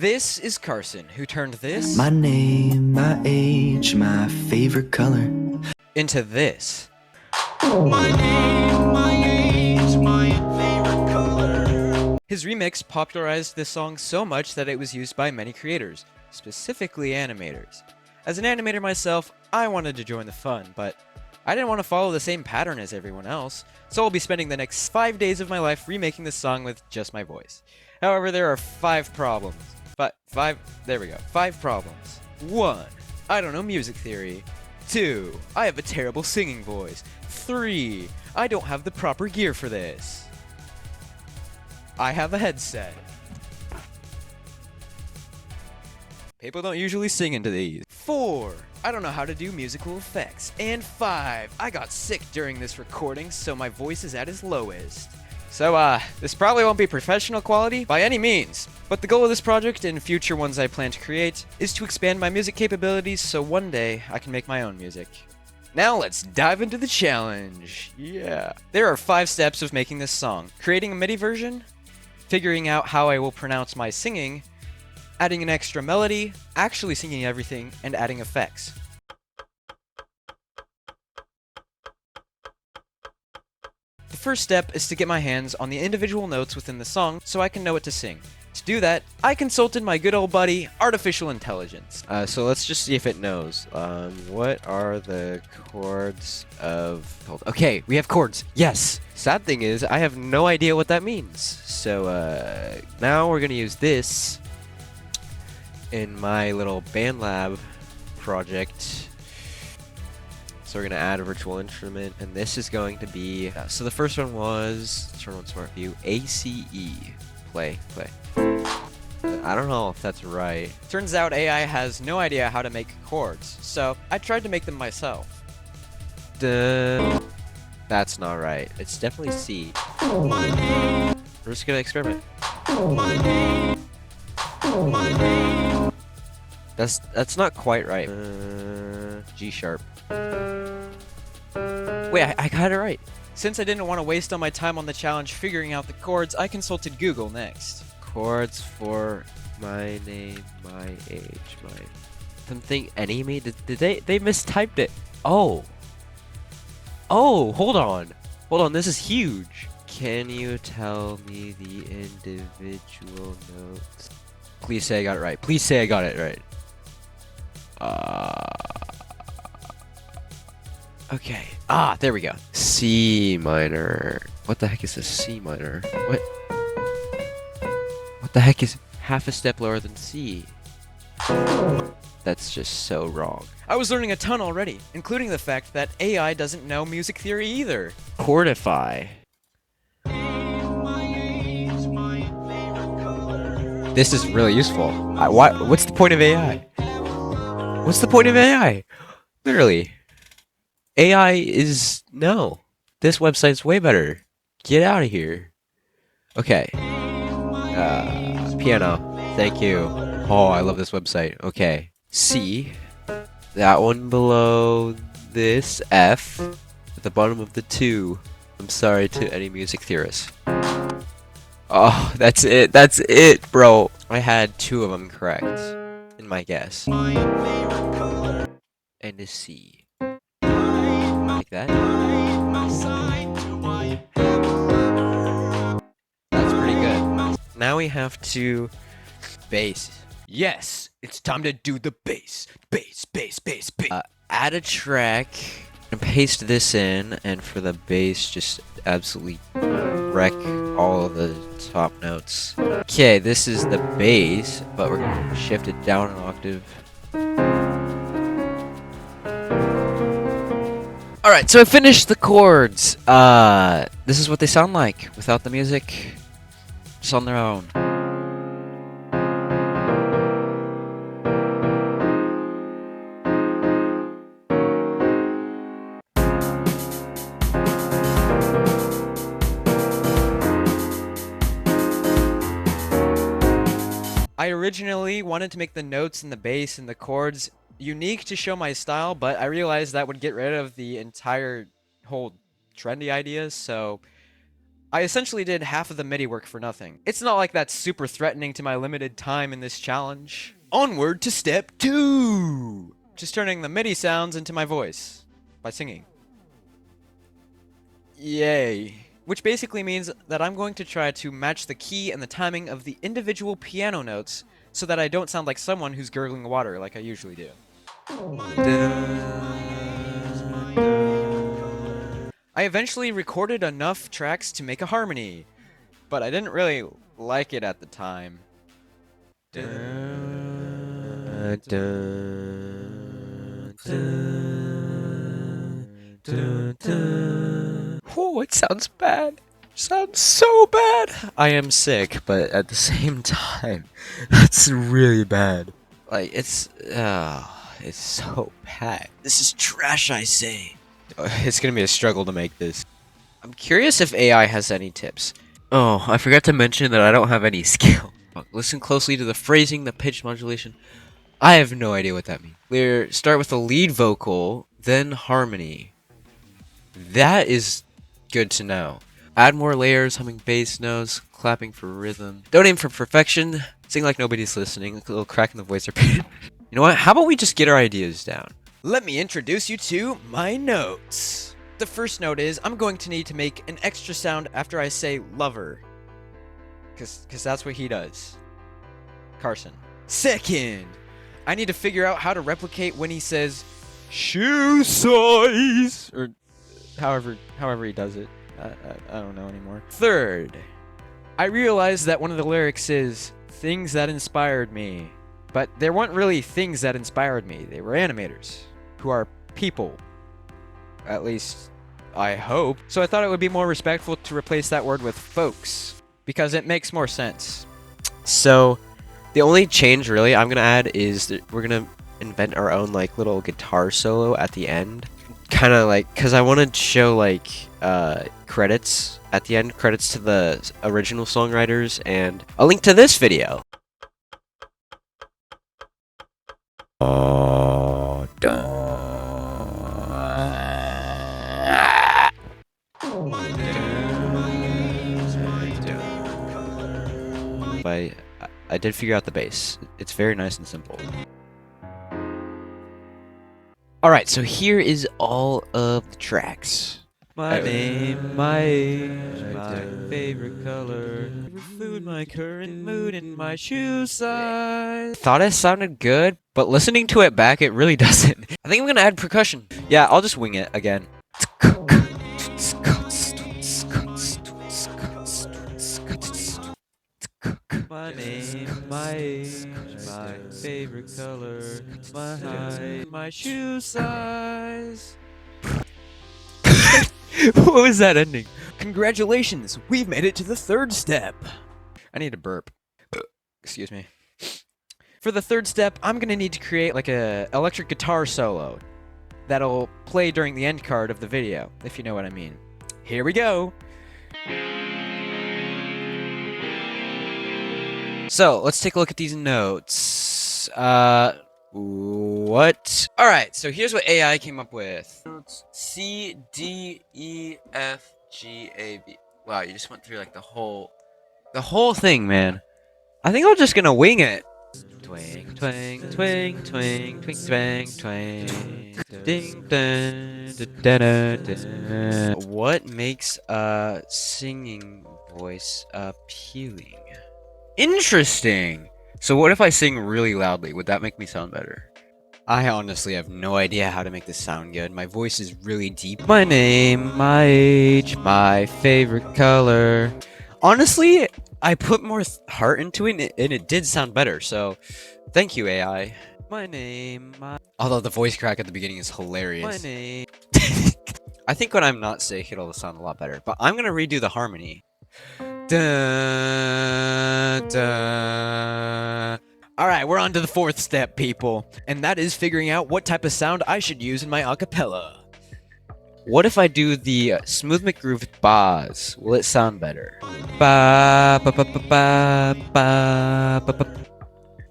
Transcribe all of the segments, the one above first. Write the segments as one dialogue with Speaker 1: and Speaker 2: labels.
Speaker 1: This is Carson, who turned this
Speaker 2: My name, my age, my favorite color.
Speaker 1: into this.
Speaker 3: My name, my age, my favorite color.
Speaker 1: His remix popularized this song so much that it was used by many creators, specifically animators. As an animator myself, I wanted to join the fun, but I didn't want to follow the same pattern as everyone else, so I'll be spending the next 5 days of my life remaking this song with just my voice. However, there are 5 problems. There we go. 5 problems. 1. I don't know music theory. 2. I have a terrible singing voice. 3. I don't have the proper gear for this. I have a headset. People don't usually sing into these. 4. I don't know how to do musical effects. And 5. I got sick during this recording, so my voice is at its lowest. So, this probably won't be professional quality by any means, but the goal of this project and future ones I plan to create is to expand my music capabilities so one day I can make my own music. Now let's dive into the challenge. Yeah. There are 5 steps of making this song. Creating a MIDI version, figuring out how I will pronounce my singing, adding an extra melody, actually singing everything, and adding effects. The first step is to get my hands on the individual notes within the song so I can know what to sing. To do that, I consulted my good old buddy, Artificial Intelligence. So let's just see if it knows. What are the chords of... Okay, we have chords. Yes! Sad thing is, I have no idea what that means. So, now we're gonna use this in my little BandLab project. So we're going to add a virtual instrument, and this is going to be... so the first one was, turn on smart view, ACE. Play. I don't know if that's right. Turns out AI has no idea how to make chords, so I tried to make them myself. Duh. That's not right. It's definitely C. We're just going to experiment. That's not quite right. G sharp. Wait, I got it right. Since I didn't want to waste all my time on the challenge figuring out the chords, I consulted Google next. Chords for my name, my age, my... Something enemy? Did they mistyped it? Oh, hold on, this is huge. Can you tell me the individual notes? Please say I got it right. Please say I got it right. Okay. There we go. C minor. What the heck is a C minor? What the heck is half a step lower than C? That's just so wrong. I was learning a ton already, including the fact that AI doesn't know music theory either. Chordify. This is really useful. What's the point of AI? What's the point of AI? Literally. AI is... No. This website's way better. Get out of here. Okay. Piano. Thank you. Oh, I love this website. Okay. C. That one below this. F. At the bottom of the 2. I'm sorry to any music theorists. Oh, that's it. That's it, bro. I had 2 of them correct in my guess. And a C. Like that. That's pretty good. Now we have to bass. Yes, it's time to do the bass. Bass. Add a track and paste this in, and for the bass, just absolutely wreck all of the top notes. Okay, this is the bass, but we're gonna shift it down an octave. Alright, so I finished the chords. This is what they sound like without the music, just on their own. I originally wanted to make the notes and the bass and the chords unique to show my style, but I realized that would get rid of the entire whole trendy ideas, so I essentially did half of the MIDI work for nothing. It's not like that's super threatening to my limited time in this challenge. Onward to step 2! Just turning the MIDI sounds into my voice by singing. Yay. Which basically means that I'm going to try to match the key and the timing of the individual piano notes so that I don't sound like someone who's gurgling water like I usually do. I eventually recorded enough tracks to make a harmony, but I didn't really like it at the time. Oh, it sounds bad. Sounds so bad. I am sick, but at the same time, that's really bad. Like, it's so bad. This is trash, I say. It's gonna be a struggle to make this. I'm curious if AI has any tips. Oh, I forgot to mention that I don't have any skill. Listen closely to the phrasing, the pitch modulation. I have no idea what that means. We start with the lead vocal, then harmony. That is good to know. Add more layers, humming bass notes, clapping for rhythm. Don't aim for perfection. Sing like nobody's listening. A little crack in the voice. You know what? How about we just get our ideas down? Let me introduce you to my notes. The first note is I'm going to need to make an extra sound after I say lover. Because that's what he does. Carson. Second, I need to figure out how to replicate when he says shoe size. Or however he does it. I don't know anymore. Third, I realized that one of the lyrics is things that inspired me. But there weren't really things that inspired me. They were animators, who are people. At least, I hope. So I thought it would be more respectful to replace that word with folks, because it makes more sense. So, the only change really I'm gonna add is that we're gonna invent our own like little guitar solo at the end. Kind of like, because I want to show like credits at the end, credits to the original songwriters, and a link to this video. I did figure out the bass. It's very nice and simple. Alright, so here is all of the tracks. My name, my age, my favorite color, favorite food, my current mood, and my shoe size. Thought it sounded good, but listening to it back, it really doesn't. I think I'm gonna add percussion. Yeah, I'll just wing it again. My name, my age, my favorite color, my height, my shoe size. What was that ending? Congratulations, we've made it to the third step. I need a burp. Excuse me. For the third step, I'm gonna need to create like a electric guitar solo that'll play during the end card of the video, if you know what I mean. Here we go. So, let's take a look at these notes. What? Alright, so here's what AI came up with. C, D, E, F, G, A, B. Wow, you just went through like the whole thing, man. I think I'm just gonna wing it. Twang, twang, twang, twang, twang, twang, twang. Ding, dun, da, da, da. What makes a singing voice appealing? Interesting. So what if I sing really loudly? Would that make me sound better? I honestly have no idea how to make this sound good. My voice is really deep. My name, my age, my favorite color. Honestly, I put more heart into it and it did sound better. So thank you, AI. My name, my... Although the voice crack at the beginning is hilarious. My name. I think when I'm not sick, it'll sound a lot better. But I'm going to redo the harmony. Dun, dun. Alright, we're on to the fourth step, people. And that is figuring out what type of sound I should use in my acapella. What if I do the Smooth McGroove bas? Will it sound better? Ba, ba, ba, ba, ba, ba, ba, ba.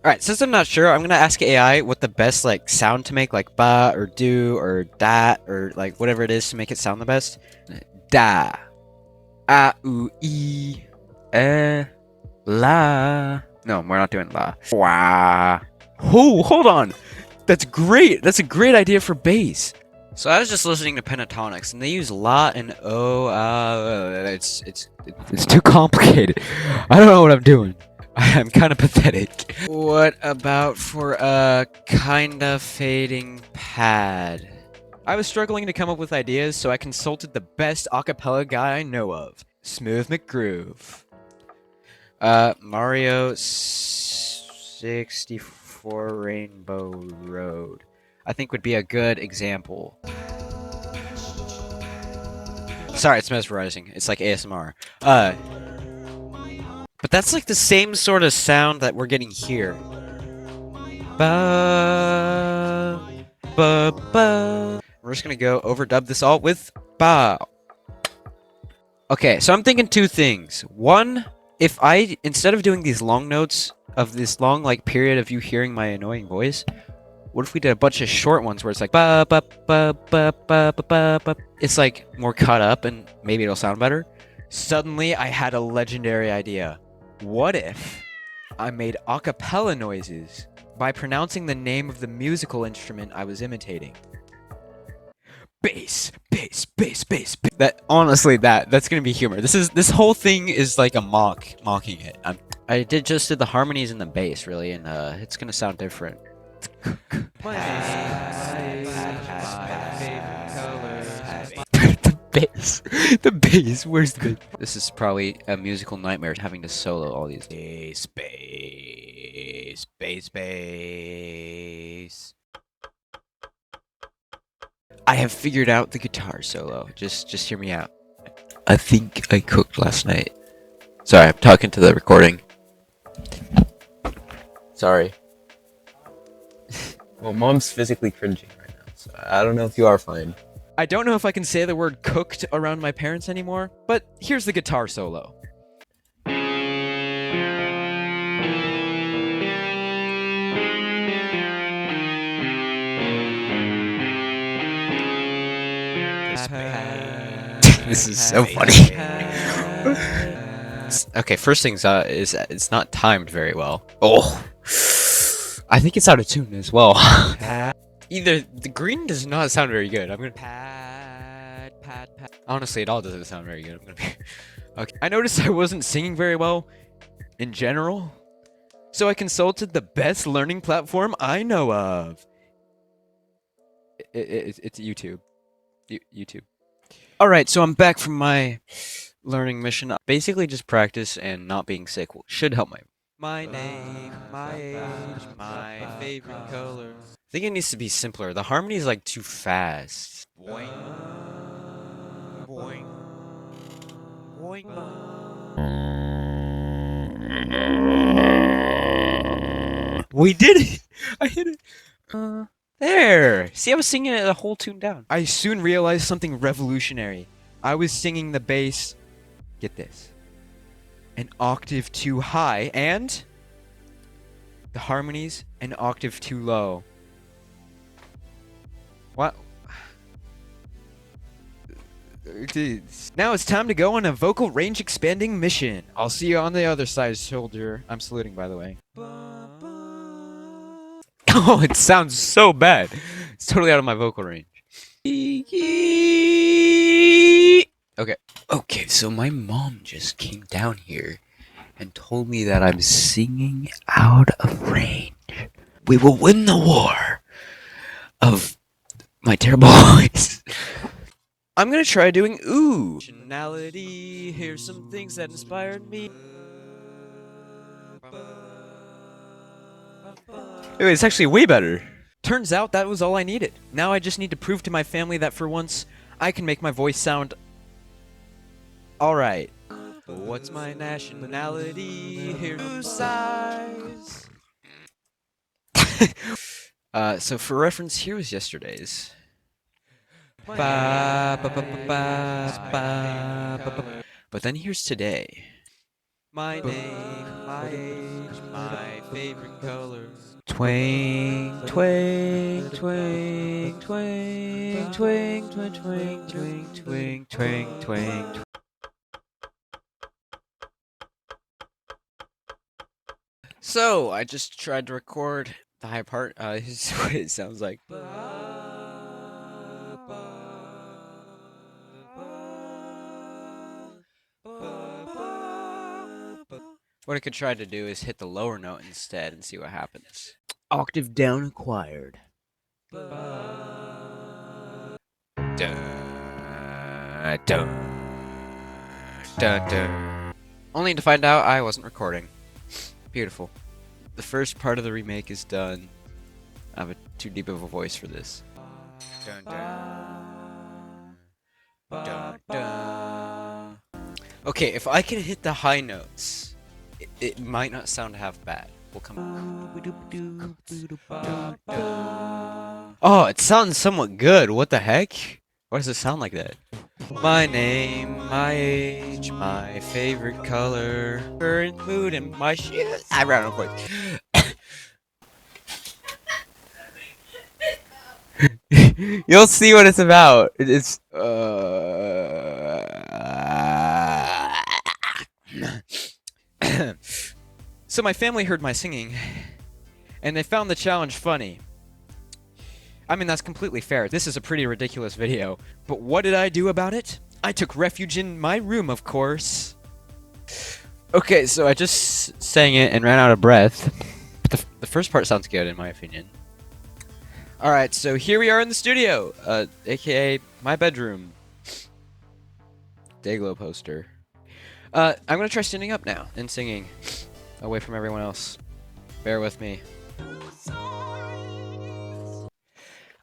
Speaker 1: Alright, since I'm not sure, I'm gonna ask AI what the best like sound to make, like ba or do or da or like whatever it is to make it sound the best. Da. A, U, E, La. No, we're not doing La. Wah. Oh, hold on. That's great. That's a great idea for bass. So I was just listening to pentatonics, and they use La and O. It's too complicated. I don't know what I'm doing. I'm kind of pathetic. What about for a kinda fading pad? I was struggling to come up with ideas, so I consulted the best acapella guy I know of, Smooth McGroove. Mario 64 Rainbow Road, I think would be a good example. Sorry, it's mesmerizing. It's like ASMR. But that's like the same sort of sound that we're getting here. Ba, ba, ba. We're just gonna go overdub this all with ba. Okay, so I'm thinking two things. One, if I, instead of doing these long notes of this long like period of you hearing my annoying voice, what if we did a bunch of short ones where it's like ba ba ba ba ba ba ba ba? It's like more cut up and maybe it'll sound better. Suddenly, I had a legendary idea. What if I made acapella noises by pronouncing the name of the musical instrument I was imitating? Bass, bass, bass, bass. That honestly, that's gonna be humor. This whole thing is like a mocking it. I just did the harmonies and the bass really, and it's gonna sound different. The bass. Where's the bass? This is probably a musical nightmare having to solo all these. Bass, bass, bass, bass. I have figured out the guitar solo. Just hear me out. I think I cooked last night. Sorry, I'm talking to the recording. Sorry.
Speaker 4: Well, Mom's physically cringing right now, so I don't know if you are fine.
Speaker 1: I don't know if I can say the word cooked around my parents anymore, but here's the guitar solo. This is so funny. Okay, first things is it's not timed very well. Oh, I think it's out of tune as well. Either the green does not sound very good. I'm gonna pad. Honestly, it all doesn't sound very good. I'm gonna be okay. I noticed I wasn't singing very well in general, so I consulted the best learning platform I know of. It's YouTube. YouTube. All right, so I'm back from my learning mission. Basically, just practice and not being sick should help my name, my age, my favorite color. I think it needs to be simpler. The harmony is like too fast. Boing, boing, boing, boing. We did it! I hit it. There. See, I was singing it the whole tune down. I soon realized something revolutionary. I was singing the bass. Get this. An octave too high, and the harmonies an octave too low. What? Now it's time to go on a vocal range expanding mission. I'll see you on the other side, soldier. I'm saluting, by the way. Oh, it sounds so bad. It's totally out of my vocal range. Okay. Okay, so my mom just came down here and told me that I'm singing out of range. We will win the war of my terrible voice. I'm gonna try doing ooh. Originality, here's some things that inspired me. Anyway, it's actually way better. Turns out that was all I needed. Now I just need to prove to my family that for once, I can make my voice sound alright. What's my nationality? Here's some size. So for reference, here was yesterday's. Ba, ba, ba, ba, ba, ba, ba, ba. But then here's today. My name, my age, my favorite colors. Twang, twang, twang, twang, twang, twang, twang, twang, twang, twang, twang. So I just tried to record the high part. This is what it sounds like. What I could try to do is hit the lower note instead and see what happens. Octave down acquired. Only to find out I wasn't recording. Beautiful. The first part of the remake is done. I have too deep of a voice for this. Dun, dun. Dun, dun. Okay, if I can hit the high notes, it might not sound half bad. We'll come. Oh, it sounds somewhat good. What the heck? Why does it sound like that? My name, my age, my favorite color, current mood, and my shit. I ran out of voice. You'll see what it's about. It's So my family heard my singing, and they found the challenge funny. I mean, that's completely fair. This is a pretty ridiculous video. But what did I do about it? I took refuge in my room, of course. Okay, so I just sang it and ran out of breath. But the first part sounds good, in my opinion. Alright, so here we are in the studio, aka my bedroom. Dayglow poster. I'm gonna try standing up now and singing away from everyone else. Bear with me.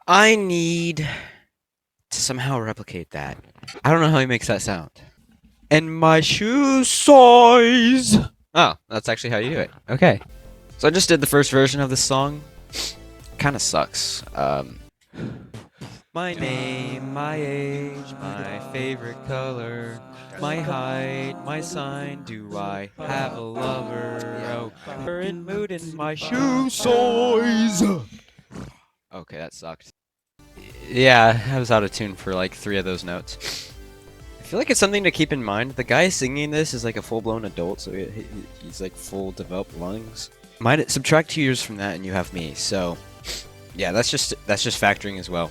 Speaker 1: I need to somehow replicate that. I don't know how he makes that sound. And my shoe size! Oh, that's actually how you do it. Okay. So I just did the first version of this song. Kinda sucks. My name, my age, my favorite color, my height, my sign, do I have a lover? Oh, current mood and my shoe size! Okay, that sucked. Yeah, I was out of tune for like 3 of those notes. I feel like it's something to keep in mind. The guy singing this is like a full-blown adult, so he's like full developed lungs. Subtract 2 years from that and you have me, so... Yeah, that's just factoring as well.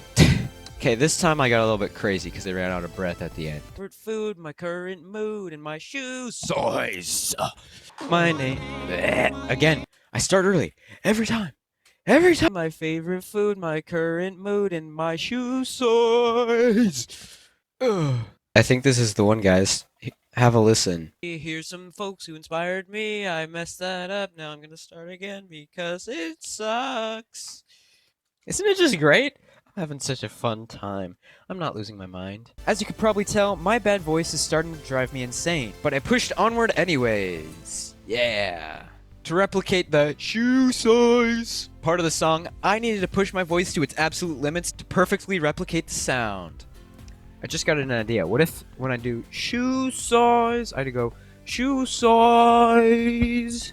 Speaker 1: Okay, this time I got a little bit crazy because I ran out of breath at the end. Favorite food, my current mood, and my shoe size. My name. Again, I start early. Every time. Every time. My favorite food, my current mood, and my shoe size. Ugh. I think this is the one, guys. Have a listen. Here's some folks who inspired me. I messed that up. Now I'm gonna start again because it sucks. Isn't it just great? I'm having such a fun time. I'm not losing my mind. As you could probably tell, my bad voice is starting to drive me insane, but I pushed onward anyways. Yeah. To replicate the shoe size part of the song, I needed to push my voice to its absolute limits to perfectly replicate the sound. I just got an idea. What if when I do shoe size, I had to go shoe size?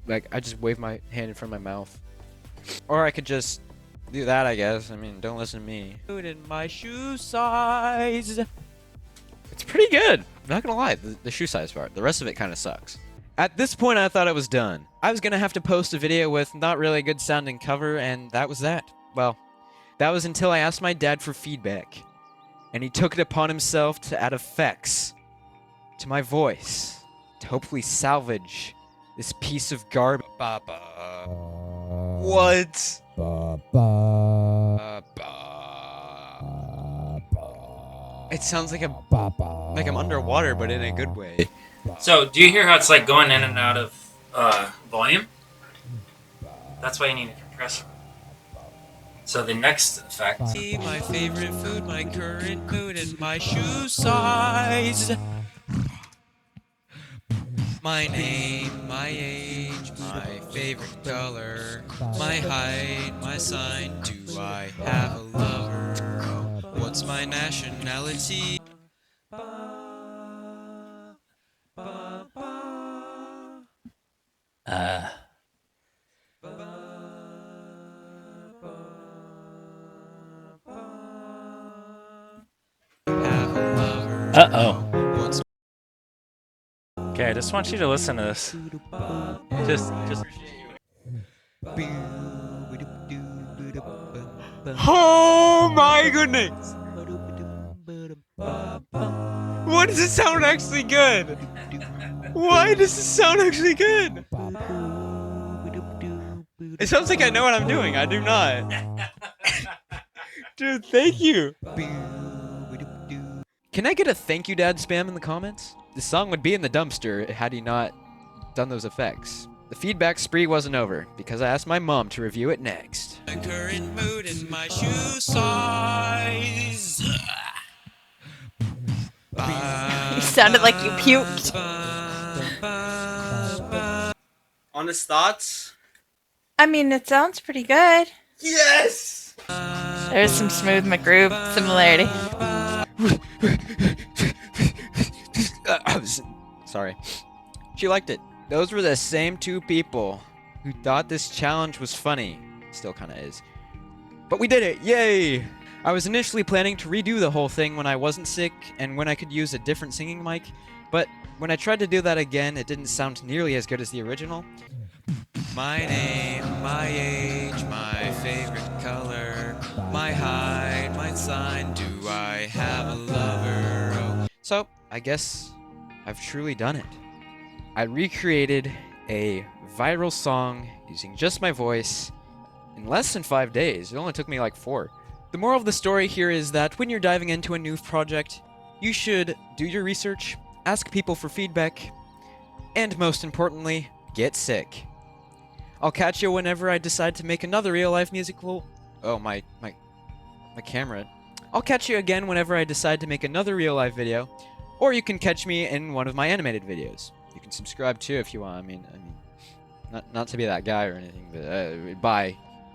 Speaker 1: Like, I just wave my hand in front of my mouth. Or I could just do that, I guess. I mean, don't listen to me. Dude, in my shoe size. It's pretty good. Not gonna lie, the shoe size part. The rest of it kind of sucks. At this point, I thought it was done. I was gonna have to post a video with not really a good sounding cover, and that was that. Well, that was until I asked my dad for feedback. And he took it upon himself to add effects to my voice to hopefully salvage this piece of garbage. What? It sounds like I'm underwater, but in a good way.
Speaker 5: So, do you hear how it's like going in and out of volume? That's why you need a compressor. So the next effect.
Speaker 1: My favorite food, my current mood, and my shoe size. My name, my age, my favorite color, my height, my sign, do I have a lover? What's my nationality?
Speaker 5: Uh-oh.
Speaker 1: What's
Speaker 5: Okay. I just want you to listen to this. Just.
Speaker 1: Oh my goodness! Why does it sound actually good? Why does it sound actually good? It sounds like I know what I'm doing. I do not. Dude, thank you. Can I get a thank you, Dad spam in the comments? The song would be in the dumpster had he not done those effects. The feedback spree wasn't over because I asked my mom to review it next.
Speaker 3: The current mood is my shoe size.
Speaker 6: You sounded like you puked.
Speaker 1: Honest thoughts?
Speaker 6: I mean, it sounds pretty good.
Speaker 1: Yes!
Speaker 6: There's some Smooth McGroove similarity.
Speaker 1: Sorry. She liked it. Those were the same two people who thought this challenge was funny. Still kinda is. But we did it! Yay! I was initially planning to redo the whole thing when I wasn't sick and when I could use a different singing mic, but when I tried to do that again, it didn't sound nearly as good as the original. My name, my age, my favorite color, my height, my sign, do I have a lover? Oh. So, I guess I've truly done it. I recreated a viral song using just my voice in less than 5 days. It only took me like 4. The moral of the story here is that when you're diving into a new project, you should do your research, ask people for feedback, and most importantly, get sick. I'll catch you whenever I decide to make another real-life musical... Oh, my camera. I'll catch you again whenever I decide to make another real-life video, or you can catch me in one of my animated videos. You can subscribe too if you want. I mean, not to be that guy or anything, but bye.